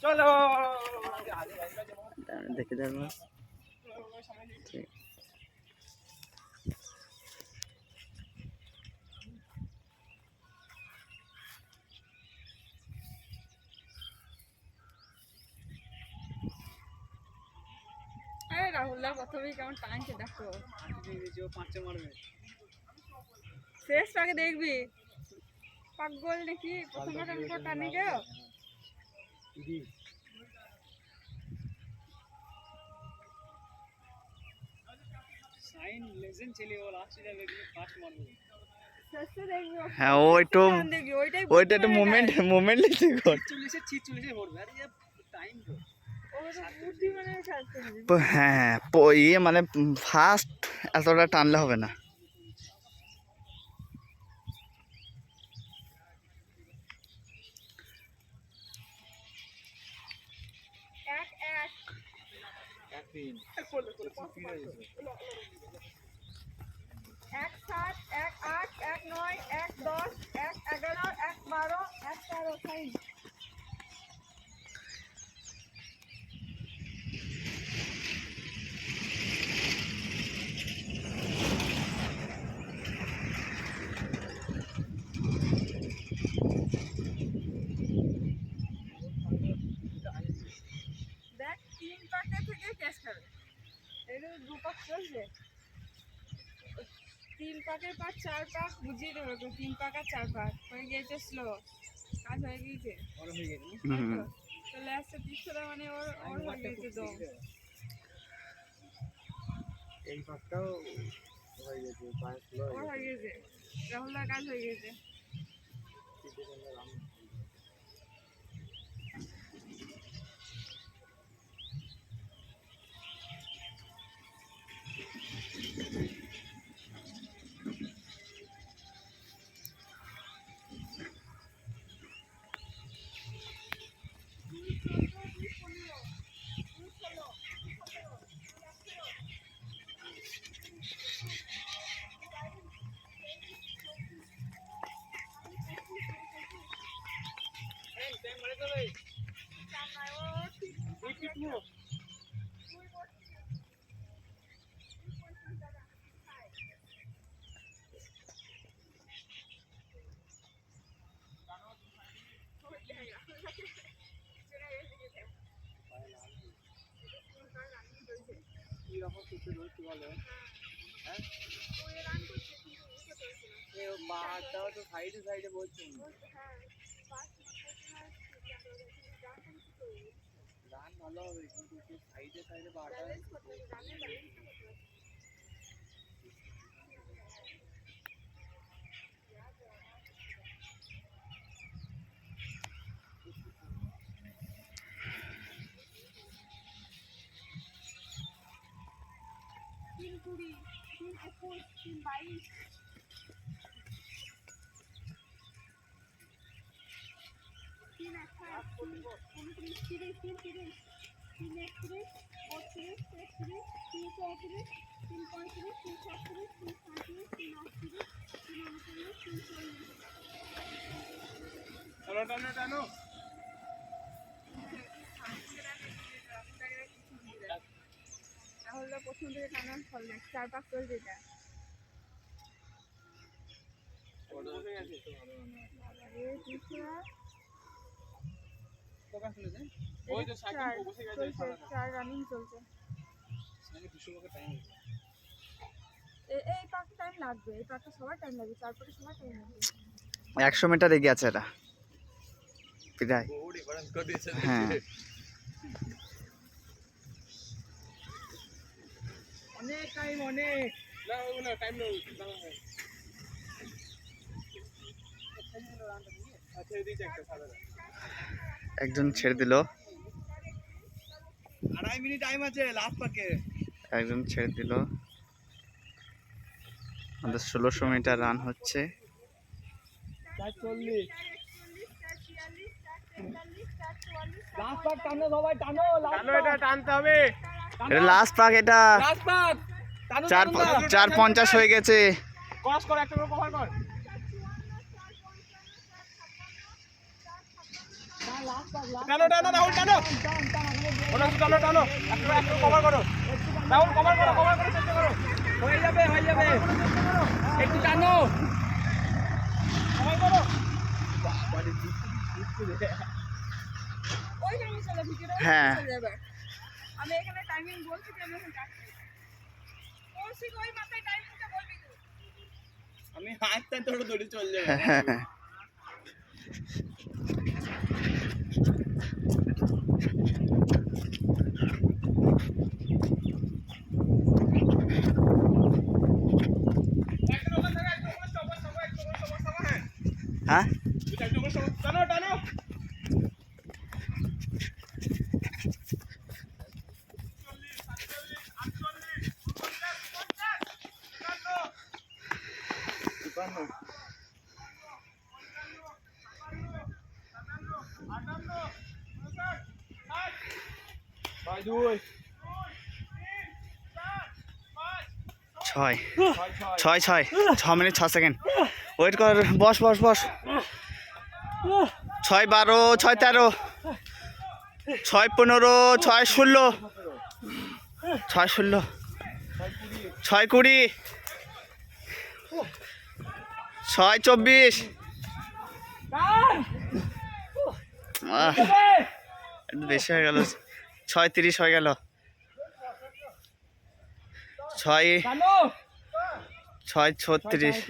চলো দেখে যাবো। রাহুলদা প্রথমেই কেমন টানছে দেখো, পাঁচটা মারবে শেষ আগে দেখবি পাগল নাকি প্রথমে টানি কেউ। সাইন লেজেন্ড ছেলে ও লাস্টে যাবে ফার্স্ট মারবে। হ্যাঁ ও একটু ওইটা একটু মোমেন্ট লিখে কর। 46 পড়বে আরে টাইম হ্যাঁ ইয়ে মানে ফার্স্ট এতটা টানলে হবে না। এক 7, এক 8, এক 9, এক 10, এক 11, এক 12, এক 13 সাইন। দেখ 3 পাকে থেকে ক্যাচ খাবে, এটা 2 পাক চলছে। 3 পাকের পর 4 পাক বুঝিয়ে দেবো তো, 3 পাক আর 4 পাক হয়ে গিয়েছে, স্লো কাজ হয়ে গিয়েছে চলে আসছে পিছনে, মানে ওর হয়ে গিয়েছে দম। এই পাকটাও হয়ে গেছে, পায়ে স্লো ওর হয়ে গেছে, রাহুলদার কাজ হয়ে গেছে। বারটাও তো সাইডে সাইডে বলছি, গান ভালো হবে কিন্তু সাইডে সাইডে বারটা চলো টানো টানো। রাহুলদা প্রথম থেকে টানার ফলে 4 পাক চলছে এটা। ওই তো সাইকেল বসে গেছে, 4 রানিং চলছে। সাইকেল 200 টাকা টাইম এই পাকে টাইম লাগবে, এই পাকে সবার টাইম লাগবে, 4 পাকে সবার টাইম লাগবে। 100 মিটার এগিয়ে আছে এটা প্রায়। হ্যাঁ অনেক টাইম অনেক না টাইম না আচ্ছা এদিকে একটা সাদা একজন ছেড়ে দিল, 2.5 মিনিট টাইম আছে লাস্ট পাকে। একজন ছেড়ে দিল। আমাদের 1600 মিটার রান হচ্ছে। 4:40 লাস্ট পাক টানো সবাই টানো, টানো এটা টানতে হবে, এটা লাস্ট পাক, এটা লাস্ট পাক টানো, 4:50 হয়ে গেছে। ক্রস কর, একটা করে কভার কর। টানো টানো রাহুল টানো টানো টানো একটু কভার করো রাহুল কভার করো চেষ্টা করো হয়ে যাবে একটু টানো কভার করো ওই টাইমে চলো ভিডিওটা হ্যাঁ। চলে যাবে আমি এখানে টাইমিং বলছি যে আমি এখন কাটছি কৌশিক ওই মাথায় টাইমিংটা বলবি তুই আমি হাতটা তোর দড়ি চলে যাবে হ্যাঁ টানো টানো ছয় 6 মিনিট 6 সেকেন্ড ওয়েট কর বস 6-12 6-13 6-15 6-16 6-16 6-20 6-24 একটু বেশি হয়ে গেল 6-30 হয়ে গেল 6-36 6-40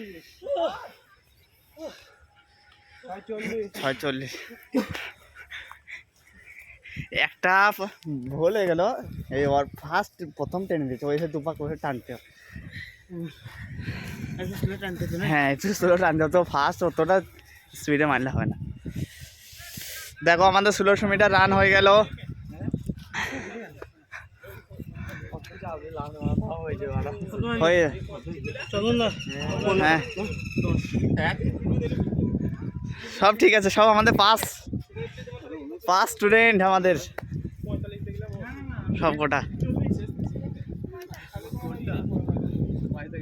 একটা ভুল হয়ে গেল এই ওর প্রথম টেনে দিচ্ছে ওই দুপা করে টানতে হবে হ্যাঁ একটু স্লো টানতে হবে তো ফার্স্ট অতটা স্পিডে মারলে হবে না দেখো আমাদের 1600 মিটার রান হয়ে গেল সব ঠিক আছে সব আমাদের পাস স্টুডেন্ট আমাদের সব কটা